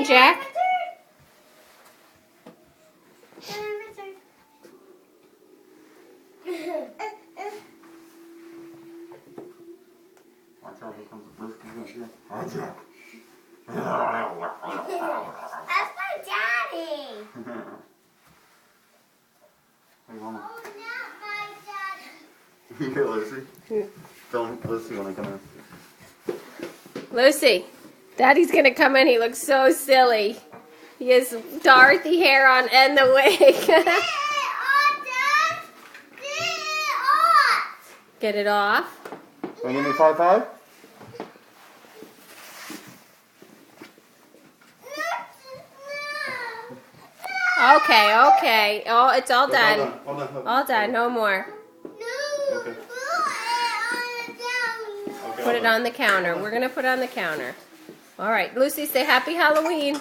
Halloween, Jack. Watch out, here comes the first condition. That's my daddy. Hey, Mama. Oh, not my daddy. Here, Lucy. Film Lucy when I come in. Lucy, Daddy's gonna come in. He looks so silly. He has Dorothy hair on and the wig. Get it off. Want to give me 5-5? Okay. Oh, it's all done. All done. All done. No more. Okay. Put it on the counter. We're gonna put it on the counter. All right, Lucy, say Happy Halloween.